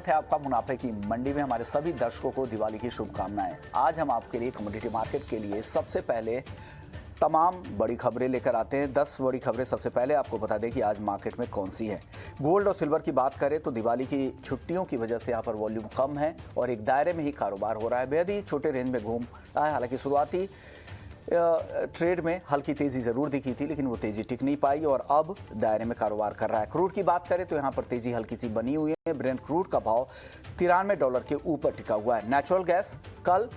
स्वागत है आपका मुनाफे की मंडी में। हमारे सभी दर्शकों को दिवाली की शुभकामनाएं। आज हम आपके लिए कमोडिटी मार्केट के लिए सबसे पहले तमाम बड़ी खबरें लेकर आते हैं। 10 बड़ी खबरें सबसे पहले आपको बता दें कि आज मार्केट में कौन सी है। गोल्ड और सिल्वर की बात करें तो दिवाली की छुट्टियों की वजह से यहाँ पर वॉल्यूम कम है और एक दायरे में ही कारोबार हो रहा है। बेहद ही छोटे रेंज में घूम रहा है। हालांकि शुरुआती ट्रेड में हल्की तेजी जरूर दिखी थी, लेकिन वो तेजी टिक नहीं पाई और अब दायरे में कारोबार कर रहा है। क्रूड की बात करें तो यहाँ पर तेजी हल्की सी बनी हुई है। ब्रेंट क्रूड का भाव $93 के ऊपर टिका हुआ है। नेचुरल गैस कल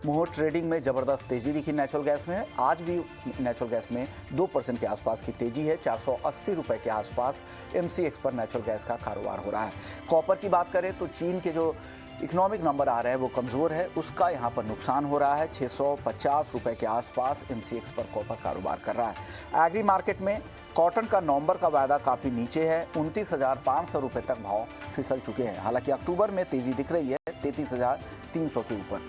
मोहर ट्रेडिंग में जबरदस्त तेजी दिखी नेचुरल गैस में। आज भी नेचुरल गैस में 2% के आसपास की तेजी है। 480 रुपए के आसपास MCX पर नेचुरल गैस का कारोबार हो रहा है। कॉपर की बात करें तो चीन के जो इकोनॉमिक नंबर आ रहे हैं वो कमजोर है, उसका यहाँ पर नुकसान हो रहा है। 650 रुपए के आसपास MCX पर कॉपर कारोबार कर रहा है। एग्री मार्केट में कॉटन का नवंबर का वायदा काफी नीचे है। 29,500 रुपए तक भाव फिसल चुके हैं। हालांकि अक्टूबर में तेजी दिख रही है 33,300 के ऊपर।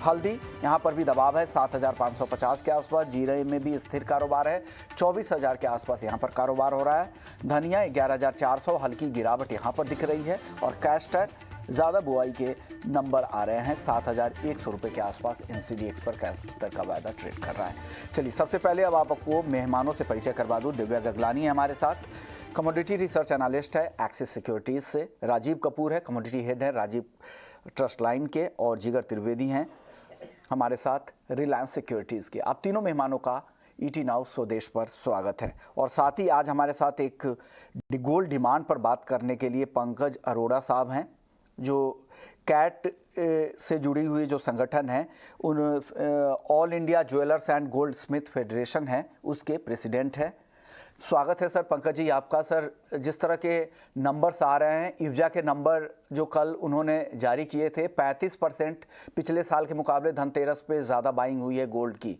हल्दी यहाँ पर भी दबाव है 7,550 के आसपास। जीरे में भी स्थिर कारोबार है। 24,000 के आसपास यहाँ पर कारोबार हो रहा है। धनिया 11,400, हल्की गिरावट यहाँ पर दिख रही है। और कैस्टर ज़्यादा बुआई के नंबर आ रहे हैं। 7,100 रुपये के आसपास NCDX पर कैस्टर का वायदा ट्रेड कर रहा है। चलिए सबसे पहले अब आपको मेहमानों से परिचय करवा दूँ। दिव्या गगलानी है हमारे साथ, कमोडिटी रिसर्च एनालिस्ट है एक्सिस सिक्योरिटीज़ से। राजीव कपूर है, कमोडिटी हेड है राजीव ट्रस्ट लाइन के। और जिगर त्रिवेदी हैं हमारे साथ रिलायंस सिक्योरिटीज़ के। आप तीनों मेहमानों का ET नाउ स्वदेश पर स्वागत है। और साथ ही आज हमारे साथ एक गोल्ड डिमांड पर बात करने के लिए पंकज अरोड़ा साहब हैं, जो कैट से जुड़ी हुई जो संगठन है उन all India jewellers and gold Smith federation है, उसके प्रेसिडेंट है। स्वागत है सर पंकज जी आपका। सर, जिस तरह के नंबर्स आ रहे हैं, इफ्जा के नंबर जो कल उन्होंने जारी किए थे, 35% पिछले साल के मुकाबले धनतेरस पे ज़्यादा बाइंग हुई है गोल्ड की।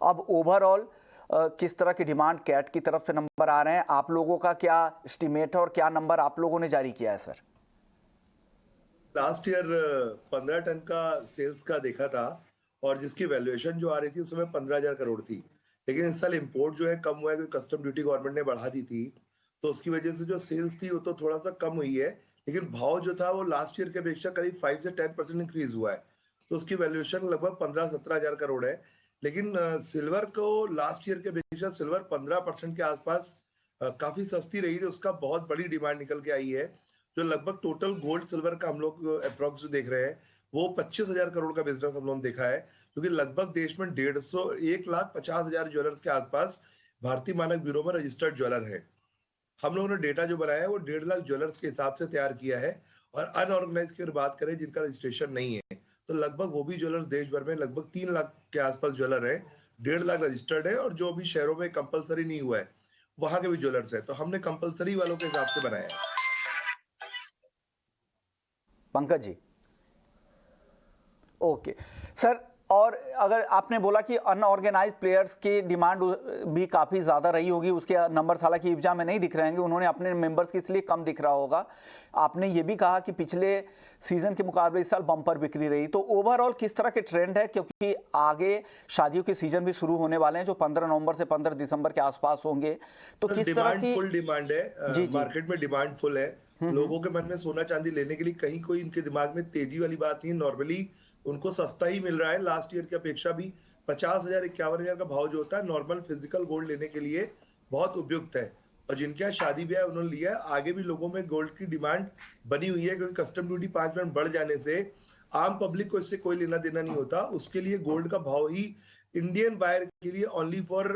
अब ओवरऑल किस तरह की डिमांड कैट की तरफ से नंबर आ रहे हैं, आप लोगों का क्या एस्टिमेट है और क्या नंबर आप लोगों ने जारी किया है सर? लास्ट ईयर 15 टन का सेल्स का देखा था और जिसकी वैल्यूएशन जो आ रही थी उस समय 15,000 करोड़ थी। लेकिन इस साल इंपोर्ट जो है कम हुआ है क्योंकि कस्टम ड्यूटी गवर्नमेंट ने बढ़ा दी थी, तो उसकी वजह से जो सेल्स थी वो तो थोड़ा सा कम हुई है। लेकिन भाव जो था वो लास्ट ईयर के अपेक्षा करीब 5 से 10% इंक्रीज हुआ है, तो उसकी वैल्यूएशन लगभग 15-17,000 करोड़ है। लेकिन सिल्वर को लास्ट ईयर के अपेक्षा सिल्वर 15% के आसपास काफी सस्ती रही थी, उसका बहुत बड़ी डिमांड निकल के आई है। जो लगभग टोटल गोल्ड सिल्वर का हम लोग अप्रोक्स जो देख रहे हैं वो 25,000 करोड़ का बिजनेस हम लोगों ने देखा है, क्योंकि लगभग देश में 1,50,000 ज्वेलर्स के आसपास भारतीय मानक ब्यूरो में रजिस्टर्ड ज्वेलर है। हम लोगों ने डेटा जो बनाया है वो 1.5 लाख ज्वेलर्स के हिसाब से तैयार किया है। और अनऑर्गेनाइज की बात करें जिनका रजिस्ट्रेशन नहीं है, तो लगभग वो भी ज्वेलर्स देश भर में लगभग 3 लाख के आसपास ज्वेलर है। 1.5 लाख रजिस्टर्ड है और जो भी शहरों में कंपलसरी नहीं हुआ है वहां के भी ज्वेलर्स है, तो हमने कंपलसरी वालों के हिसाब से बनाया है। पंकज जी ओके सर, और अगर आपने बोला कि अनऑर्गेनाइज प्लेयर्स की डिमांड भी काफ़ी ज़्यादा रही होगी, उसके नंबर हालांकि इफ्जा में नहीं दिख रहे हैं, उन्होंने अपने मेंबर्स की इसलिए कम दिख रहा होगा। आपने ये भी कहा कि पिछले सीजन के मुकाबले इस साल बम्पर बिक्री रही, तो ओवरऑल किस तरह के ट्रेंड है? क्योंकि आगे शादियों के सीजन भी शुरू होने वाले हैं जो 15 नवंबर से 15 दिसंबर के आसपास होंगे, तो किस तरह की फुल डिमांड है? मार्केट में डिमांड फुल है। लोगों के मन में सोना चांदी लेने के लिए कहीं कोई इनके दिमाग में तेजी वाली बात नहीं है। नॉर्मली उनको सस्ता ही मिल रहा है, लास्ट ईयर की अपेक्षा भी 50,000 51,000 का भाव जो होता है नॉर्मल फिजिकल गोल्ड लेने के लिए बहुत उपयुक्त है। और जिनके यहाँ शादी ब्याह उन्होंने लिया है, आगे भी लोगों में गोल्ड की डिमांड बनी हुई है, क्योंकि कस्टम ड्यूटी 5% बढ़ जाने से आम पब्लिक को इससे कोई लेना देना नहीं होता। उसके लिए गोल्ड का भाव ही इंडियन बायर के लिए ओनली फॉर,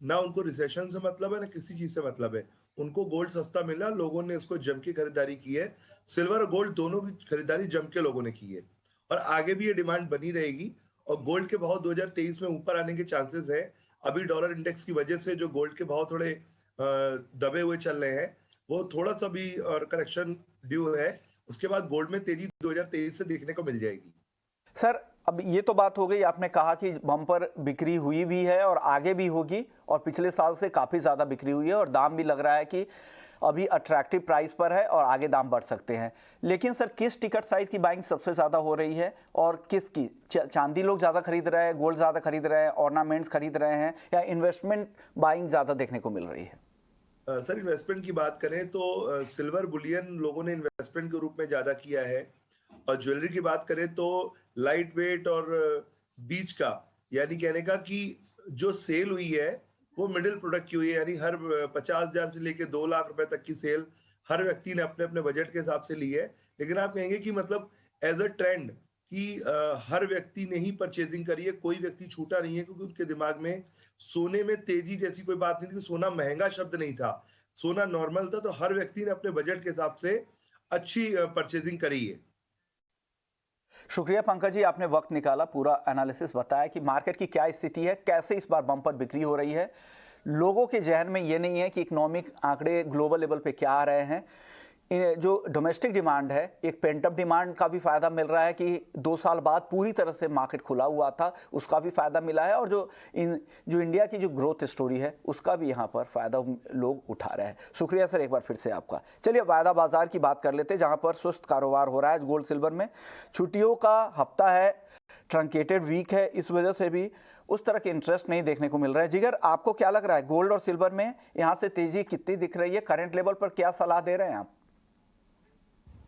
ना उनको रिसेशन से मतलब है ना किसी चीज से मतलब है, उनको गोल्ड सस्ता मिला, लोगों ने इसको जम के खरीदारी की है। सिल्वर और गोल्ड दोनों की खरीदारी जम के लोगों ने की है और आगे भी ये डिमांड बनी रहेगी। और गोल्ड के भाव 2023 में ऊपर आने के चांसेस है। अभी डॉलर इंडेक्स की वजह से जो गोल्ड के भाव थोड़े दबे हुए चल रहे हैं, वो थोड़ा सा भी और करेक्शन ड्यू है। उसके बाद गोल्ड में तेजी 2023 से देखने को मिल जाएगी। सर, अब ये तो बात हो गई, आपने कहा कि बम्पर बिक्री हुई भी है और आगे भी होगी और पिछले साल से काफ़ी ज़्यादा बिक्री हुई है और दाम भी लग रहा है कि अभी अट्रैक्टिव प्राइस पर है और आगे दाम बढ़ सकते हैं। लेकिन सर, किस टिकट साइज की बाइंग सबसे ज़्यादा हो रही है और किसकी? चांदी लोग ज़्यादा खरीद रहे हैं, गोल्ड ज़्यादा खरीद रहे हैं, ऑर्नामेंट्स खरीद रहे हैं, या इन्वेस्टमेंट बाइंग ज़्यादा देखने को मिल रही है? सर इन्वेस्टमेंट की बात करें तो सिल्वर बुलियन लोगों ने इन्वेस्टमेंट के रूप में ज्यादा किया है, और ज्वेलरी की बात करें तो लाइट वेट और बीच का, यानी कहने का कि जो सेल हुई है वो मिडिल प्रोडक्ट की हुई है, यानी हर 50,000 से लेके 2 लाख रुपए तक की सेल हर व्यक्ति ने अपने अपने बजट के हिसाब से ली है। लेकिन आप कहेंगे कि मतलब एज अ ट्रेंड कि हर व्यक्ति ने ही परचेजिंग करी है, कोई व्यक्ति छूटा नहीं है, क्योंकि उनके दिमाग में सोने में तेजी जैसी कोई बात नहीं थी। सोना महंगा शब्द नहीं था, सोना नॉर्मल था, तो हर व्यक्ति ने अपने बजट के हिसाब से अच्छी परचेजिंग करी है। शुक्रिया पंकज जी, आपने वक्त निकाला, पूरा एनालिसिस बताया कि मार्केट की क्या स्थिति है, कैसे इस बार बम्पर बिक्री हो रही है। लोगों के जहन में ये नहीं है कि इकोनॉमिक आंकड़े ग्लोबल लेवल पे क्या आ रहे हैं। जो डोमेस्टिक डिमांड है, एक पेंटअप डिमांड का भी फायदा मिल रहा है कि 2 साल बाद पूरी तरह से मार्केट खुला हुआ था, उसका भी फायदा मिला है। और जो इंडिया की जो ग्रोथ स्टोरी है उसका भी यहाँ पर फायदा लोग उठा रहे हैं। शुक्रिया सर एक बार फिर से आपका। चलिए वायदा बाजार की बात कर लेते हैं, जहाँ पर सुस्त कारोबार हो रहा है गोल्ड सिल्वर में। छुट्टियों का हफ्ता है, ट्रंकेटेड वीक है, इस वजह से भी उस तरह के इंटरेस्ट नहीं देखने को मिल रहा है। जिगर, आपको क्या लग रहा है गोल्ड और सिल्वर में यहाँ से तेजी कितनी दिख रही है? करंट लेवल पर क्या सलाह दे रहे हैं आप?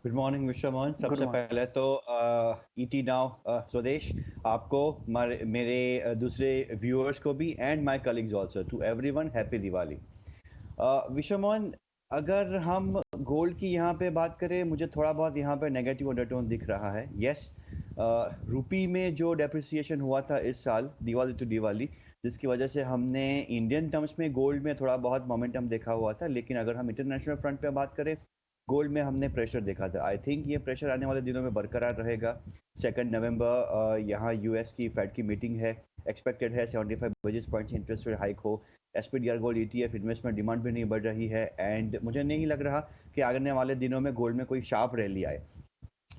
Good morning mister Mohan. सबसे पहले तो ईटी नाउ स्वदेश आपको, मेरे दूसरे व्यूअर्स को भी, and my colleagues also, to everyone happy Diwali. Vishwa Mohan, अगर हम गोल्ड की यहाँ पे बात करें, मुझे थोड़ा बहुत यहाँ पे नेगेटिव अंडरटोन दिख रहा है। यस, रुपी में जो डेप्रिसिएशन हुआ था इस साल दिवाली टू दिवाली, जिसकी वजह से हमने इंडियन टर्म्स में गोल्ड में थोड़ा बहुत मोमेंटम देखा हुआ था। लेकिन अगर हम इंटरनेशनल फ्रंट पे बात करें, गोल्ड में हमने प्रेशर देखा था। आई थिंक ये प्रेशर आने वाले दिनों में बरकरार रहेगा। 2 नवंबर यहाँ यूएस की फेड की मीटिंग है, एक्सपेक्टेड है 75 basis points interest rate hike हो। एसपीडीआर गोल्ड ईटीएफ इन्वेस्टमेंट डिमांड भी नहीं बढ़ रही है, एंड मुझे नहीं लग रहा कि आने वाले दिनों में गोल्ड में कोई शार्प रैली आए।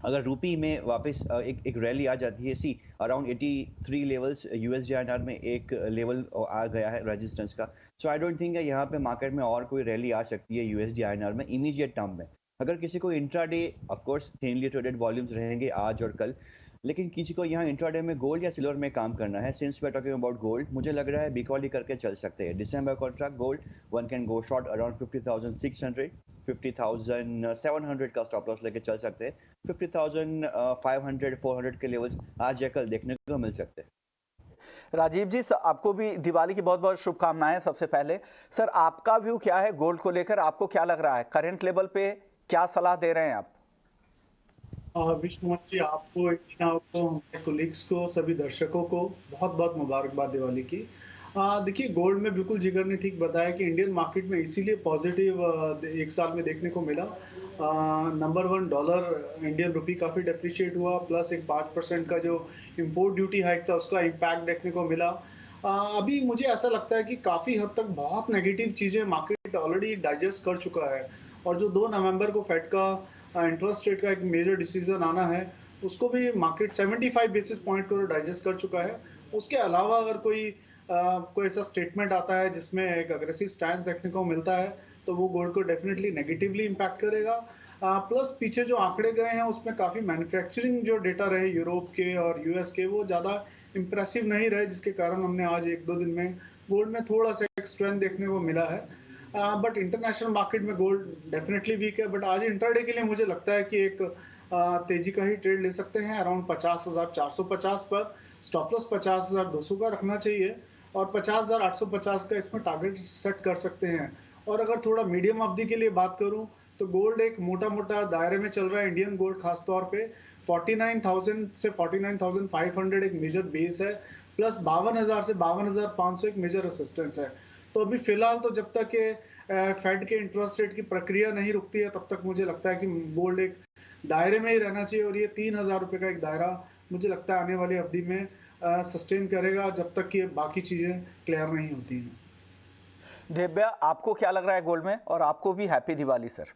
अगर रूपी में वापस एक रैली आ जाती है, सी अराउंड 83 लेवल्स यूएसडीआईएनआर में एक लेवल आ गया है रेजिस्टेंस का। सो आई डोंट थिंक यहाँ पे मार्केट में और कोई रैली आ सकती है यूएसडीआईएनआर में इमीडिएट टर्म में। अगर किसी को intraday, of course thinly traded volumes रहेंगे आज और कल, लेकिन किसी को यहाँ इंट्राडे में गोल्ड या सिल्वर में काम करना है, since we are talking about gold, मुझे लग रहा है बिकॉली करके चल सकते हैं। दिसंबर contract gold, one can go short around 50,600, 50,700 का स्टॉप लॉस लेके चल सकते हैं। 50,500, 400 के लेवल्स आज या कल देखने को मिल सकते हैं। राजीव जी, आपको भी दिवाली की बहुत बहुत शुभकामनाएं। सबसे पहले सर, आपका व्यू क्या है गोल्ड को लेकर? आपको क्या लग रहा है करंट लेवल पे, क्या सलाह दे रहे हैं आप? विष्णु जी, आपको, हमारे कोलिग्स को, सभी दर्शकों को बहुत बहुत मुबारकबाद दिवाली की। देखिए, गोल्ड में बिल्कुल जिगर ने ठीक बताया कि इंडियन मार्केट में इसीलिए पॉजिटिव एक साल में देखने को मिला। नंबर 1 डॉलर, इंडियन रुपी काफ़ी डेप्रिशिएट हुआ, प्लस एक 5% का जो इम्पोर्ट ड्यूटी हाइक था उसका इम्पैक्ट देखने को मिला। अभी मुझे ऐसा लगता है कि काफ़ी हद तक बहुत नेगेटिव चीज़ें मार्केट ऑलरेडी डाइजेस्ट कर चुका है, और जो 2 नवंबर को फेड का इंटरेस्ट रेट का एक मेजर डिसीजन आना है, उसको भी मार्केट 75 बेसिस पॉइंट को डाइजेस्ट कर चुका है। उसके अलावा अगर कोई ऐसा स्टेटमेंट आता है जिसमें एक अग्रेसिव स्टैंस देखने को मिलता है, तो वो गोल्ड को डेफिनेटली नेगेटिवली इम्पैक्ट करेगा। प्लस पीछे जो आंकड़े गए हैं उसमें काफ़ी मैन्युफैक्चरिंग जो डेटा रहे यूरोप के और यूएस के, वो ज़्यादा इम्प्रेसिव नहीं रहे, जिसके कारण हमने आज 1-2 दिन में गोल्ड में थोड़ा सा एक स्ट्रेंथ देखने को मिला है। बट इंटरनेशनल मार्केट में गोल्ड डेफिनेटली वीक है। बट आज इंट्राडे के लिए मुझे लगता है कि एक तेजी का ही ट्रेड ले सकते हैं। अराउंड 50,450 पर स्टॉप लॉस 50,200 का रखना चाहिए, और 50,850 का इसमें टारगेट सेट कर सकते हैं। और अगर थोड़ा मीडियम अवधि के लिए बात करूं तो गोल्ड एक मोटा मोटा दायरे में चल रहा है। इंडियन गोल्ड खासतौर पे 49,000 से 49,500 एक मेजर बेस है, प्लस 52,000 से 52,500 एक मेजर रेसिस्टेंस है। तो अभी फिलहाल तो जब तक फेड के इंटरेस्ट रेट की प्रक्रिया नहीं रुकती है, तब तक मुझे लगता है कि गोल्ड एक दायरे में ही रहना चाहिए, और ये 3,000 रुपए का एक दायरा मुझे लगता है आने वाली अवधि में सस्टेन करेगा, जब तक कि बाकी चीजें क्लियर नहीं होती हैं। दिव्या, आपको क्या लग रहा है गोल्ड में? और आपको भी happy Diwali sir.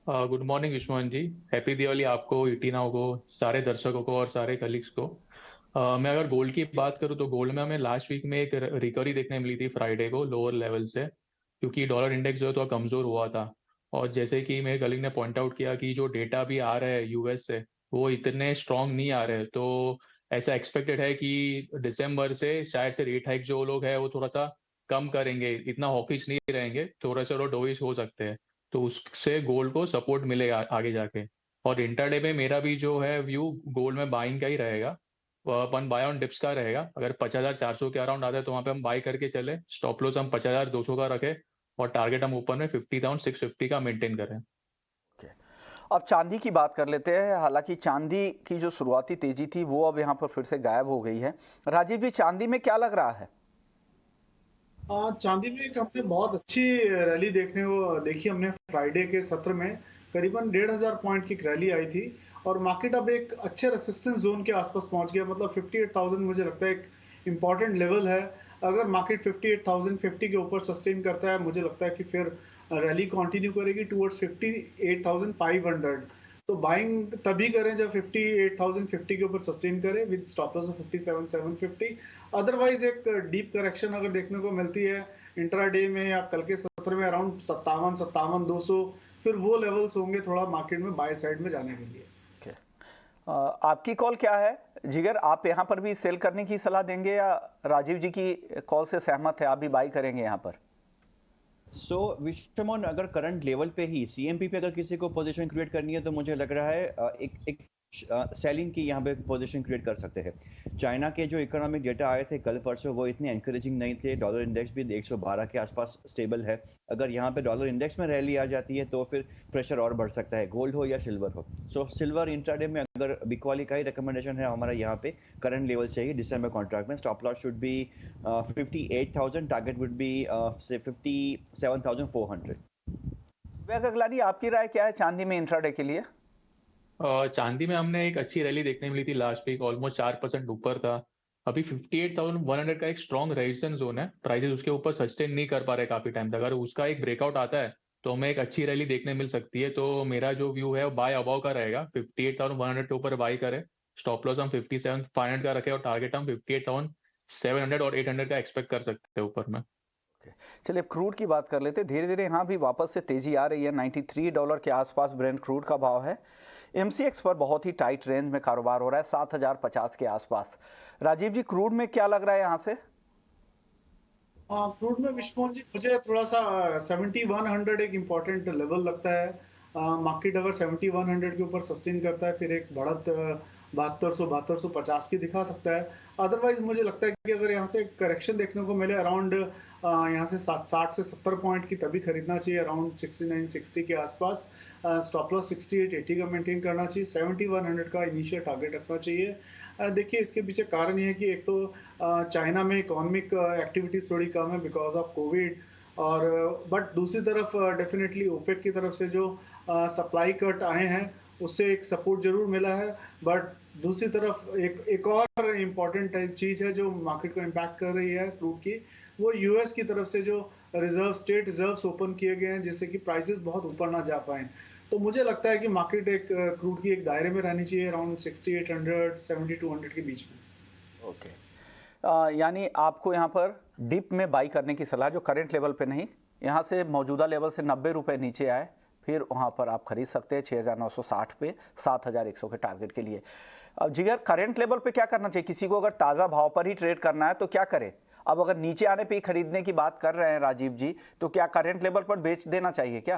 Good morning Vishwamohan ji, happy Diwali आपको, ईटी नाउ को, सारे दर्शकों को और सारे कलीग्स को। मैं अगर गोल्ड की बात करूं तो गोल्ड में हमें लास्ट वीक में एक रिकवरी देखने मिली थी फ्राइडे को लोअर लेवल से, क्योंकि डॉलर इंडेक्स जो है तो कमजोर हुआ था। और जैसे कि मेरे कलीग ने पॉइंट आउट किया कि जो डेटा भी आ रहा है यूएस से वो इतने स्ट्रांग नहीं आ रहे, तो ऐसा एक्सपेक्टेड है कि दिसंबर से शायद से रेट हाइक जो लोग है वो थोड़ा सा कम करेंगे, इतना हॉकिश नहीं रहेंगे, थोड़ा सा डोविश हो सकते हैं, तो उससे गोल्ड को सपोर्ट मिलेगा आगे जाके। और इंटरडे में मेरा भी जो है व्यू गोल्ड में बाइंग का ही रहेगा, अपन बाय ऑन डिप्स का रहेगा। अगर 5400 के अराउंड आता है तो वहां पे हम बाय करके चले, स्टॉप लॉस हम 5200 का रखें और टारगेट हम ऊपर में 50,650 का मेंटेन करें। अब चांदी की बात कर लेते हैं। हालांकि चांदी की जो शुरुआती तेजी थी वो अब यहाँ पर फिर से गायब हो गई है। राजीव जी, चांदी में क्या लग रहा है? चांदी में एक हमने बहुत अच्छी रैली देखी हमने फ्राइडे के सत्र में। करीबन 1,500 पॉइंट की एक रैली आई थी और मार्केट अब एक अच्छे रेसिस्टेंस जोन के आसपास पहुंच गया। मतलब 58,000 मुझे लगता है एक इम्पॉर्टेंट लेवल है। अगर मार्केट 58,050 के ऊपर सस्टेन करता है, मुझे लगता है कि फिर रैली कंटिन्यू करेगी टुवर्ड्स 58,500। तो बाइंग तभी करें जब 58,050 के ऊपर सस्टेन करें with stop loss of 57,750। Otherwise एक डीप करेक्शन अगर देखने को मिलती है इंट्राडे में या कल के सत्र में अराउंड 57,200, फिर वो लेवल्स होंगे थोड़ा मार्केट में बाय साइड में जाने के लिए। आपकी कॉल क्या है जिगर? आप यहाँ पर भी सेल करने की सलाह देंगे या राजीव जी की कॉल से सहमत है, आप भी बाई करेंगे यहाँ पर? सो विश्वमोहन, अगर करंट लेवल पे ही सीएमपी पे अगर किसी को पोजीशन क्रिएट करनी है तो मुझे लग रहा है एक सेलिंग की यहाँ पे पोजीशन क्रिएट कर सकते हैं। चाइना के जो इकोनॉमिक डेटा आए थे कल परसों वो इतने एनकरेजिंग नहीं थे। डॉलर इंडेक्स भी 112 के आसपास स्टेबल है। अगर यहाँ पे डॉलर इंडेक्स में रैली आ जाती है तो फिर प्रेशर और बढ़ सकता है, गोल्ड हो या सिल्वर हो। सो सिल्वर इंट्राडे में अगर बिकवाली का ही रिकमेंडेशन है हमारा यहाँ पे करंट लेवल से ही डिसम्बर कॉन्ट्रैक्ट में stop loss should be 58,000, target would B से 57,400। गगलानी, आपकी राय क्या है चांदी में इंट्राडे के लिए? चांदी में हमने एक अच्छी रैली देखने मिली थी लास्ट वीक, ऑलमोस्ट 4% ऊपर था। अभी 58,100 का एक स्ट्रॉन्ग रेजिस्टेंस जोन है, प्राइसेस उसके ऊपर सस्टेन नहीं कर पा रहे काफी टाइम तक। अगर उसका एक ब्रेकआउट आता है तो हमें एक अच्छी रैली देखने मिल सकती है। तो मेरा जो व्यू है वो बाय अबाव का रहेगा, 58,100 के ऊपर बाय करें, स्टॉप लॉस हम 57,500 का रखें और टारगेट हम 58,700 और 800 का एक्सपेक्ट कर सकते हैं ऊपर में। चलिए, क्रूड की बात कर लेते हैं। धीरे धीरे यहाँ भी वापस से तेजी आ रही है। $93 के आसपास ब्रेंट क्रूड का भाव है। एमसीएक्स पर बहुत ही टाइट रेंज में कारोबार हो रहा है, 7,050 के आसपास। राजीव जी, क्रूड में क्या लग रहा है यहाँ से? क्रूड में विश्वमोहन जी मुझे थोड़ा सा 7100 एक इम्पॉर्टेंट लेवल लगता है। मार्केट अगर 7100 के ऊपर सस्टेन करता है फिर एक बढ़त 7250 की दिखा सकता है। अदरवाइज मुझे लगता है कि अगर यहाँ से करेक्शन देखने को मिले अराउंड यहाँ से 60 से 70 पॉइंट की, तभी खरीदना चाहिए अराउंड 6960 के आसपास। स्टॉप लॉस 6880 का मेंटेन करना चाहिए, 7100 का इनिशियल टारगेट रखना चाहिए। देखिए, इसके पीछे कारण ये है कि एक तो चाइना में इकोनॉमिक एक्टिविटीज थोड़ी कम है बिकॉज ऑफ कोविड, और बट दूसरी तरफ डेफिनेटली ओपेक की तरफ से जो सप्लाई कट आए हैं उससे एक सपोर्ट जरूर मिला है। बट दूसरी तरफ एक और इम्पॉर्टेंट चीज है जो मार्केट को इम्पैक्ट कर रही है क्रूड की, वो यूएस की तरफ से जो स्टेट रिजर्व्स ओपन किए गए हैं जिससे कि प्राइसेस बहुत ऊपर ना जा पाए। तो मुझे लगता है कि मार्केट एक क्रूड की एक दायरे में रहनी चाहिए अराउंड 6800 7200 के बीच में। ओके, यानी आपको यहाँ पर डिप में बाई करने की सलाह, जो करंट लेवल पे नहीं, यहाँ से मौजूदा लेवल से 90 रुपये नीचे आए फिर वहाँ पर आप खरीद सकते हैं 6,960 पे 7,100 के टारगेट के लिए। अब जिगर, करंट लेवल पे क्या करना चाहिए? किसी को अगर ताज़ा भाव पर ही ट्रेड करना है तो क्या करे? अब अगर नीचे आने पे ही खरीदने की बात कर रहे हैं राजीव जी, तो क्या करंट लेवल पर बेच देना चाहिए क्या?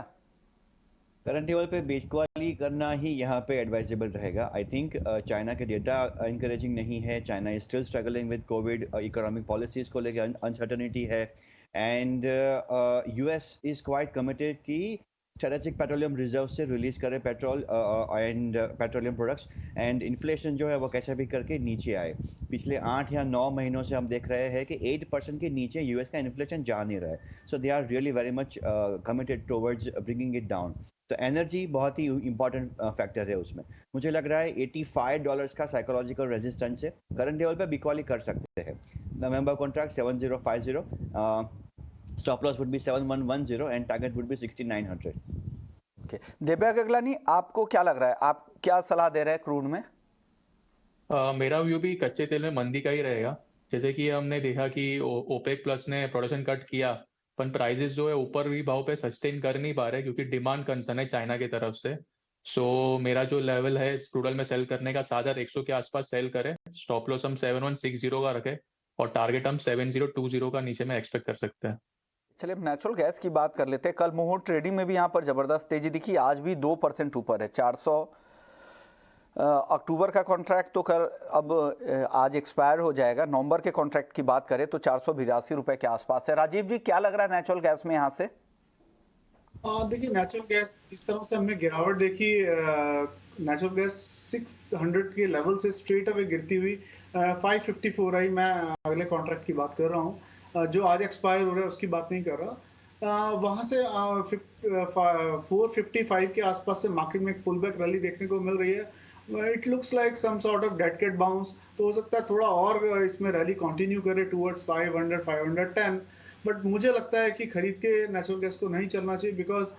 करंट लेवल पे बेचवाली करना ही यहाँ पे एडवाइजेबल रहेगा। आई थिंक चाइना के डेटा इंकरेजिंग नहीं है। China is still struggling with Covid, economic policies को लेकर अनसर्टनिटी है, and US is quite committed कि स्ट्रेटेजिक पेट्रोलियम रिजर्व से रिलीज करे petrol and petroleum products, and inflation जो है वो कैसे भी करके नीचे आए। पिछले 8 या 9 महीनों से हम देख रहे हैं कि 8% के नीचे यूएस का इन्फ्लेशन जा नहीं रहा है। So they are really very much committed towards bringing it down. तो एनर्जी बहुत ही इंपॉर्टेंट फैक्टर है उसमें। मुझे लग रहा है $85 का साइकोलॉजिकल रेजिस्टेंस है, करंट लेवल पे बिकवाली कर सकते हैं। नवंबर contract 7050, stop loss would be 7110 and target would be 6900। Okay, Divya Gaglani, आपको क्या लग रहा है? आप क्या सलाह दे रहे हैं क्रूड में? मेरा व्यू भी कच्चे तेल में मंदी का ही रहेगा। जैसे कि हमने देखा कि ओपेक प्लस ने प्रोडक्शन कट किया, पर प्राइसेस जो है ऊपर भी भाव पे सस्टेन कर नहीं पा रहे क्योंकि डिमांड कंसर्न है चाइना की तरफ से। सो मेरा जो लेवल है क्रूडल में सेल करने का 7,100 के आसपास सेल करें, स्टॉप लॉस हम 7160 का रखें, और टारगेट हम 7020 का नीचे में एक्सपेक्ट कर सकते हैं। चलिए अब नेचुरल गैस की बात कर लेते हैं। कल मुहूर्त ट्रेडिंग में भी यहाँ पर जबरदस्त तेजी दिखी, आज भी 2% ऊपर है। 400 अक्टूबर का कॉन्ट्रैक्ट तो कर अब आज एक्सपायर हो जाएगा। नवंबर के कॉन्ट्रैक्ट की बात करें तो 482 रुपए के आसपास है। राजीव जी, क्या लग रहा है नेचुरल गैस में यहाँ से? देखिए, नेचुरल गैस इस तरह से हमने गिरावट देखी। नेचुरल गैस 600 के लेवल से स्ट्रेट अवे गिरती हुई 554 आई। मैं अगले कॉन्ट्रैक्ट की बात कर रहा हूँ, जो आज एक्सपायर हो रहा है उसकी बात नहीं कर रहा। वहां से 455 के आसपास से मार्केट में एक पुल बैक रैली देखने को मिल रही है। It looks like some sort of dead cat bounce, तो हो सकता है थोड़ा और इसमें रैली कंटिन्यू करे टुवर्ड्स 500 510। बट मुझे लगता है कि खरीद के नेचुरल गैस को नहीं चलना चाहिए, बिकॉज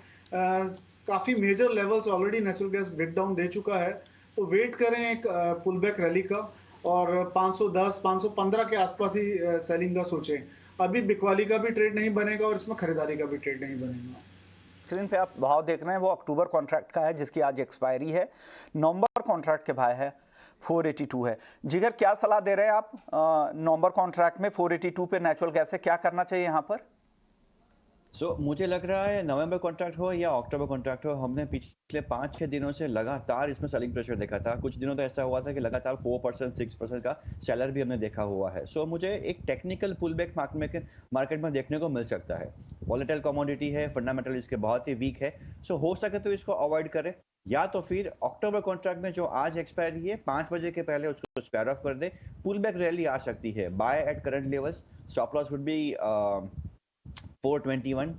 काफी major levels already natural gas breakdown दे चुका है। तो वेट करें एक पुल बैक रैली का, और 510 515 के आसपास ही सेलिंग का सोचें। अभी बिकवाली का भी ट्रेड नहीं बनेगा और इसमें खरीदारी का भी ट्रेड नहीं बनेगा। स्क्रीन पे आप भाव देख रहे हैं वो अक्टूबर कॉन्ट्रैक्ट का है जिसकी आज एक्सपायरी है। नवंबर कॉन्ट्रैक्ट के भाव है 482 है। जिगर, क्या सलाह दे रहे हैं आप नवंबर कॉन्ट्रैक्ट में 482 पे नेचुरल गैस से क्या करना चाहिए यहाँ पर? मुझे लग रहा है नवंबर कॉन्ट्रैक्ट हो या अक्टूबर कॉन्ट्रैक्ट हो, हमने पिछले 5-6 दिनों से लगातार इसमें सेलिंग प्रेशर देखा था। कुछ दिनों तो ऐसा हुआ था कि लगातार 4% 6% का सेलर भी हमने देखा हुआ है। मुझे एक टेक्निकल पुल बैक मार्केट में देखने को मिल सकता है। वॉलेटाइल कमोडिटी है, फंडामेंटल इसके बहुत ही वीक है। हो सके तो इसको अवॉइड करें, या तो फिर अक्टूबर कॉन्ट्रैक्ट में जो आज एक्सपायरी है 5 बजे के पहले उसको स्क्वायर ऑफ कर दे। पुल बैक रैली आ सकती है। By at current levels, stop loss would B 421,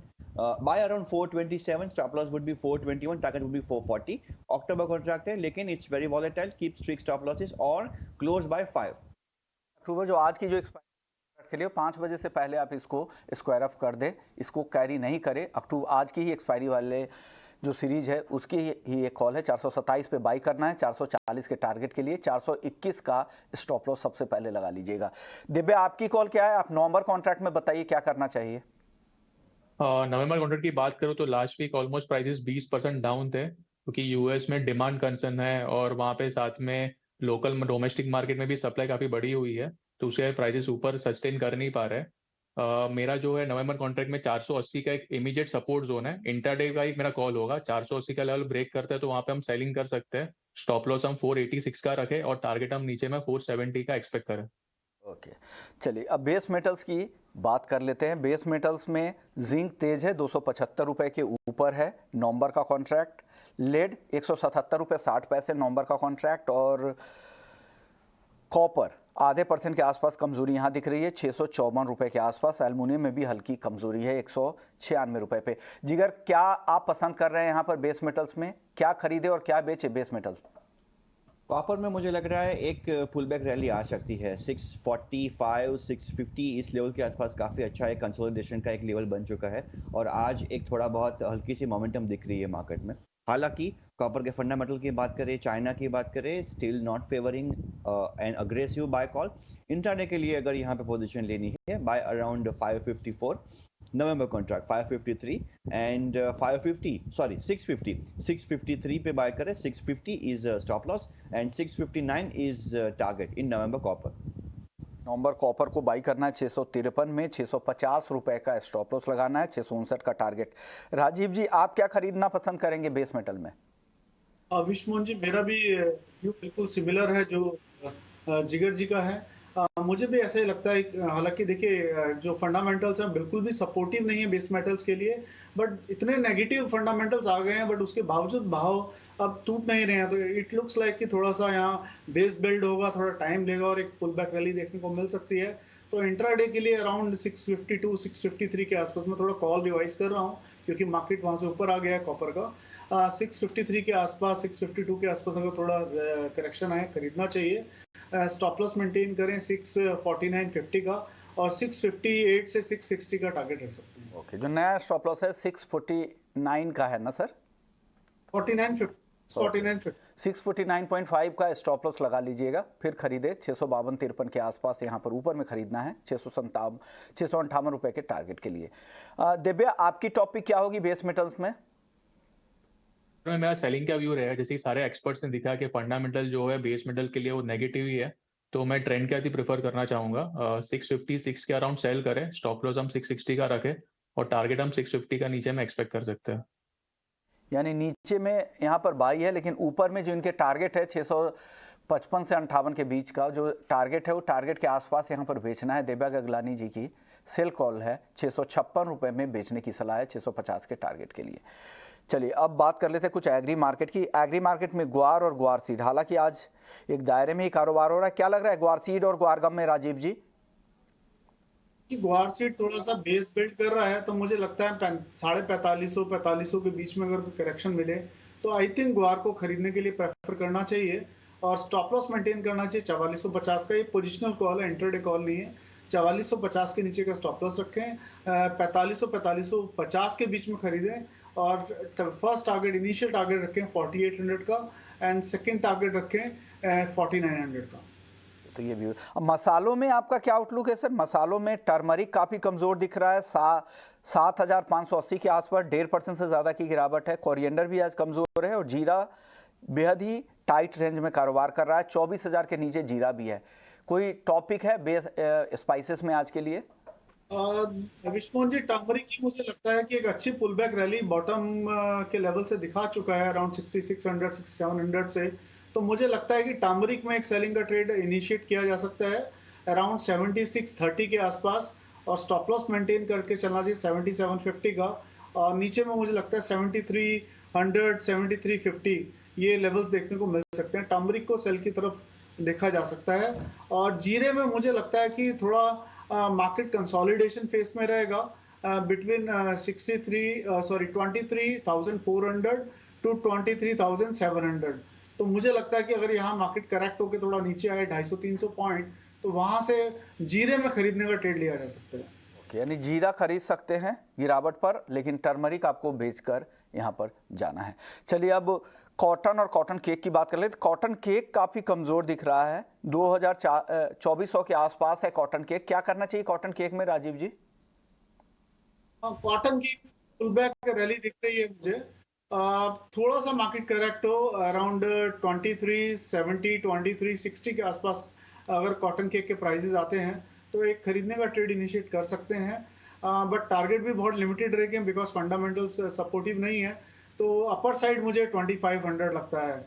buy around 427, stop loss would be 421, target would be 440. October contract है लेकिन it's very volatile, keep strict stop losses or close by 5. अक्टूबर जो आज की जो expiry के लिए 5 बजे से पहले आप इसको स्क्वायर अप कर दे, इसको कैरी नहीं करे। अक्टूबर आज की ही एक्सपायरी वाले जो सीरीज है उसकी ही एक कॉल है। 427 पे बाई करना है, 440 के टारगेट के लिए। 421 का स्टॉप लॉस सबसे पहले लगा लीजिएगा। दिव्या, आपकी कॉल क्या है? आप नवंबर कॉन्ट्रैक्ट में बताइए क्या करना चाहिए। नवंबर कॉन्ट्रैक्ट की बात करूँ तो last week almost prices 20% down थे, क्योंकि यूएस में डिमांड कंसर्न है और वहाँ पे साथ में लोकल डोमेस्टिक मार्केट में भी सप्लाई काफी बढ़ी हुई है, तो उसके प्राइसेस ऊपर सस्टेन कर नहीं पा रहे। मेरा जो है नवंबर कॉन्ट्रैक्ट में 480 का एक इमीडिएट सपोर्ट जोन है। इंटरडे का एक मेरा कॉल होगा, 480 का लेवल ब्रेक करता है तो वहाँ पे हम सेलिंग कर सकते हैं। स्टॉप लॉस हम 486 का रखें और टारगेट हम नीचे में 470 का एक्सपेक्ट करें। ओके, चलिए अब बेस मेटल्स की बात कर लेते हैं। बेस मेटल्स में जिंक तेज है, 275 रुपए के ऊपर है नवंबर का कॉन्ट्रैक्ट। लेड 177 रुपए 60 पैसे नवंबर का कॉन्ट्रैक्ट। और कॉपर आधे % के आसपास कमजोरी यहाँ दिख रही है, 654 रुपए के आसपास। एल्युमिनियम में भी हल्की कमजोरी है, 196 रुपए पे। जिगर, क्या आप पसंद कर रहे हैं यहाँ पर बेस मेटल्स में? क्या खरीदे और क्या बेचे बेस मेटल्स? कॉपर में मुझे लग रहा है एक पुल बैक रैली आ सकती है। 645 650 इस लेवल के आसपास काफ़ी अच्छा एक कंसोलिडेशन का एक लेवल बन चुका है, और आज एक थोड़ा बहुत हल्की सी मोमेंटम दिख रही है मार्केट में। हालांकि कॉपर के फंडामेंटल की बात करें, चाइना की बात करें, still not favouring an aggressive buy call. Intraday के लिए अगर यहाँ पे पोजीशन लेनी है, buy around 554 November contract 553 and 653 पे बाय करें। 650 is stop loss and 659 is target in November copper. November copper को बाई करना है 653 में, 650 रुपए का स्टॉप लॉस लगाना है, 659 का टारगेट। राजीव जी, आप क्या खरीदना पसंद करेंगे बेस मेटल में? विष्णु जी, मेरा भी व्यू बिल्कुल सिमिलर है जो जिगर जी का है। मुझे भी ऐसा ही लगता है। हालांकि देखिए, जो फंडामेंटल्स हैं बिल्कुल भी सपोर्टिव नहीं है बेस मेटल्स के लिए, बट इतने नेगेटिव फंडामेंटल्स आ गए हैं, बट उसके बावजूद भाव अब टूट नहीं रहे हैं। तो इट लुक्स लाइक कि थोड़ा सा यहाँ बेस बिल्ड होगा, थोड़ा टाइम लेगा और एक पुल बैक रैली देखने को मिल सकती है। तो इंट्राडे के लिए अराउंड 652 653 के आसपास में थोड़ा कॉल रिवाइज कर रहा हूँ, क्योंकि मार्केट वहां से ऊपर आ गया है कॉपर का। 653 के आसपास, 652 के आसपास अगर थोड़ा करेक्शन आए, खरीदना चाहिए। स्टॉप लॉस मेंटेन करें 649.50 का, और 658 से 660 का टारगेट रख सकते हैं। ओके, जो नया स्टॉप लॉस है 649 का है ना सर? 49.50 649.5 का स्टॉप लॉस लगा लीजिएगा, फिर खरीदे। 652-53 के आसपास यहाँ पर ऊपर में खरीदना है, 658 रुपए के टारगेट के लिए। दिव्या, आपकी टॉपिक क्या होगी बेस मेटल्स में? मेरा सेलिंग का व्यू रहेगा, जैसे कि सारे एक्सपर्ट्स ने दिखा कि फंडामेंटल जो है बेस मेटल के लिए वो नेगेटिव ही है। तो मैं ट्रेंड के आती प्रेफर करना चाहूंगा। 656 के अराउंड सेल करें, स्टॉप लॉस हम 660 का रखें और टारगेट हम 650 का नीचे में एक्सपेक्ट कर सकते हैं। यानी नीचे में यहाँ पर बाई है, लेकिन ऊपर में जो इनके टारगेट है 655 से 58 के बीच का जो टारगेट है, वो टारगेट के आसपास यहाँ पर बेचना है। दिव्या गगलानी जी की सेल कॉल है, 656 रुपये में बेचने की सलाह है 650 के टारगेट के लिए। चलिए अब बात कर लेते हैं कुछ एग्री मार्केट की। एग्री मार्केट में ग्वार और ग्वार सीड, हालांकि आज एक दायरे में ही कारोबार हो रहा है। क्या लग रहा है ग्वार सीड और ग्वार गम में, राजीव जी? कि ग्वार सीड थोड़ा सा बेस बिल्ड कर रहा है, तो मुझे लगता है 4500 के बीच में अगर कोई करेक्शन मिले तो आई थिंक ग्वार को खरीदने के लिए प्रेफर करना चाहिए और स्टॉप लॉस मेंटेन करना चाहिए 4450 का। ये पोजिशनल कॉल है, इंटरडे कॉल नहीं है। 4450 के नीचे का स्टॉप लॉस रखें, 4550 के बीच में खरीदें और फर्स्ट टारगेट, इनिशियल टारगेट रखें 4800 का एंड सेकेंड टारगेट रखें 4900 का। तो ये भी। अब मसालों में आपका क्या आउटलुक है सर? मसालों में टर्मरिक काफ़ी कमज़ोर दिख रहा है, 7580 के आसपास 1.5% से ज़्यादा की गिरावट है। कोरिएंडर भी आज कमज़ोर है और जीरा बेहद ही टाइट रेंज में कारोबार कर रहा है, 24,000 के नीचे जीरा भी है। कोई टॉपिक है बेस स्पाइसेस में आज के लिए? विष्णु जी, टर्मरिक की मुझे लगता है कि एक अच्छी पुलबैक रैली बॉटम के लेवल से दिखा चुका है, अराउंड 6600 6700 से। तो मुझे लगता है कि टर्मरिक में एक सेलिंग का ट्रेड इनिशिएट किया जा सकता है अराउंड 7630 के आसपास और स्टॉप लॉस मेंटेन करके चलना चाहिए 7750 का। और नीचे में मुझे लगता है 7300 7350 ये लेवल्स देखने को मिल सकते हैं। टर्मरिक को सेल की तरफ देखा जा सकता है। और जीरे में मुझे लगता है कि थोड़ा मार्केट कंसोलिडेशन फेस में रहेगा बिटवीन 23,400 टू 23,700। तो मुझे लगता है कि अगर यहाँ मार्केट करेक्ट होकर थोड़ा नीचे आए 250-300 पॉइंट, तो वहां से जीरे में खरीदने का ट्रेड लिया जा सकता है। ओके, यानी जीरा खरीद सकते हैं गिरावट पर, लेकिन टर्मरिक आपको बेचकर यहाँ पर जाना है। चलिए अब कॉटन और कॉटन केक की बात कर लेते। कॉटन केक काफ़ी कमज़ोर दिख रहा है, 2400 के आसपास है कॉटन केक। क्या करना चाहिए कॉटन केक में, राजीव जी? कॉटन की पुलबैक रैली दिख रही है मुझे। थोड़ा सा मार्केट करेक्ट हो अराउंड 2370 2360 के आसपास अगर कॉटन केक के प्राइसेस आते हैं तो एक खरीदने का ट्रेड इनिशिएट कर सकते हैं। बट टारगेट भी बहुत लिमिटेड रहेंगे बिकॉज फंडामेंटल्स सपोर्टिव नहीं है। तो अपर साइड मुझे 2500 लगता है,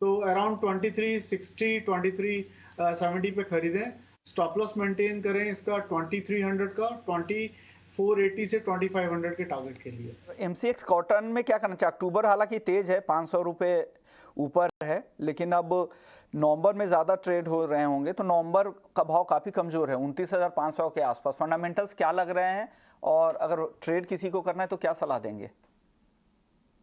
तो अराउंड 2360 2370 पे खरीदें। स्टॉप लॉस मेंटेन करें इसका 2300 का, 2480 से 2500 के टारगेट के लिए। MCX कॉटन में क्या करना चाहिए? अक्टूबर हालांकि तेज है, 500 रुपये ऊपर है, लेकिन अब नवंबर में ज़्यादा ट्रेड हो रहे होंगे, तो नवंबर का भाव काफ़ी कमज़ोर है, 29,500 के आसपास। फंडामेंटल्स क्या लग रहे हैं और अगर ट्रेड किसी को करना है तो क्या सलाह देंगे?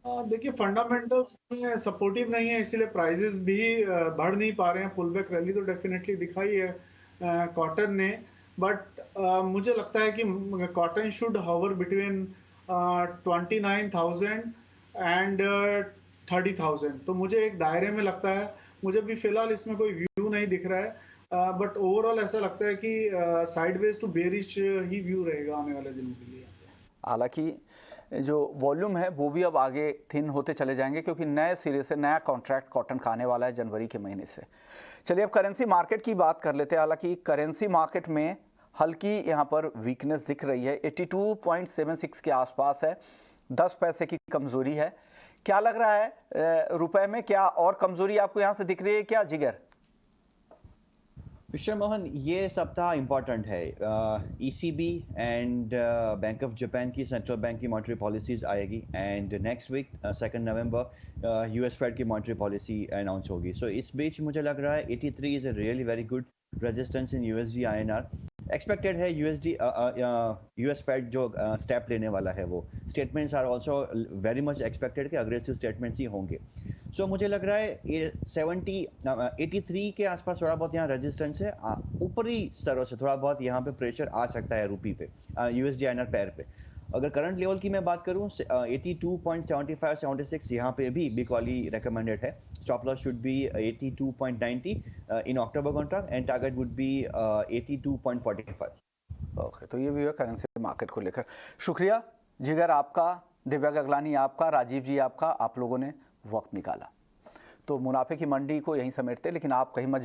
देखिए, फंडामेंटल्स में सपोर्टिव नहीं है, इसीलिए प्राइसेस भी बढ़ नहीं पा रहे हैं। पुलबैक रैली तो डेफिनेटली दिखाई है कॉटन ने, बट मुझे लगता है कि cotton should hover between 29,000 and 30,000। तो मुझे एक दायरे में लगता है, मुझे भी फिलहाल इसमें कोई व्यू नहीं दिख रहा है, बट ओवरऑल ऐसा लगता है कि साइडवेज टू बेरिश ही व्यू रहेगा आने वाले दिनों के लिए। हालांकि जो वॉल्यूम है वो भी अब आगे थिन होते चले जाएंगे, क्योंकि नए सिरे से नया कॉन्ट्रैक्ट कॉटन का आने वाला है जनवरी के महीने से। चलिए अब करेंसी मार्केट की बात कर लेते हैं। हालांकि करेंसी मार्केट में हल्की यहाँ पर वीकनेस दिख रही है, 82.76 के आसपास है, 10 पैसे की कमज़ोरी है। क्या लग रहा है रुपए में, क्या और कमज़ोरी आपको यहाँ से दिख रही है क्या, जिगर? विश्व मोहन, ये सप्ताह इम्पॉर्टेंट है। ECB and Bank of Japan की सेंट्रल बैंक की मॉनेटरी पॉलिसीज आएगी and next week 2 November US Fed की मॉनेटरी पॉलिसी अनाउंस होगी। सो इस बीच मुझे लग रहा है 83 is a really very good resistance in USD INR। Expected है US फेड जो स्टेप लेने वाला है, वो statements are also very much expected कि अग्रेसिव स्टेटमेंट्स ही होंगे। सो मुझे लग रहा है 83 के आसपास थोड़ा बहुत यहाँ रेजिस्टेंस है। ऊपरी स्तरों से थोड़ा बहुत यहाँ पे प्रेशर आ सकता है रूपी पे, USD INR पेयर पे। अगर करंट लेवल की मैं बात करूँ 82.75 76 यहाँ पे भी बिग वाली रिकमेंडेड है। Stop loss should be 82.90 in October contract and target would B 82.45। Okay, तो ये भी है करेंसी मार्केट को लेकर। शुक्रिया जिगर आपका, दिव्या गगलानी आपका, राजीव जी आपका, आप लोगों ने वक्त निकाला। तो मुनाफे की मंडी को यहीं समेटते, लेकिन आप कहीं मत जाइए।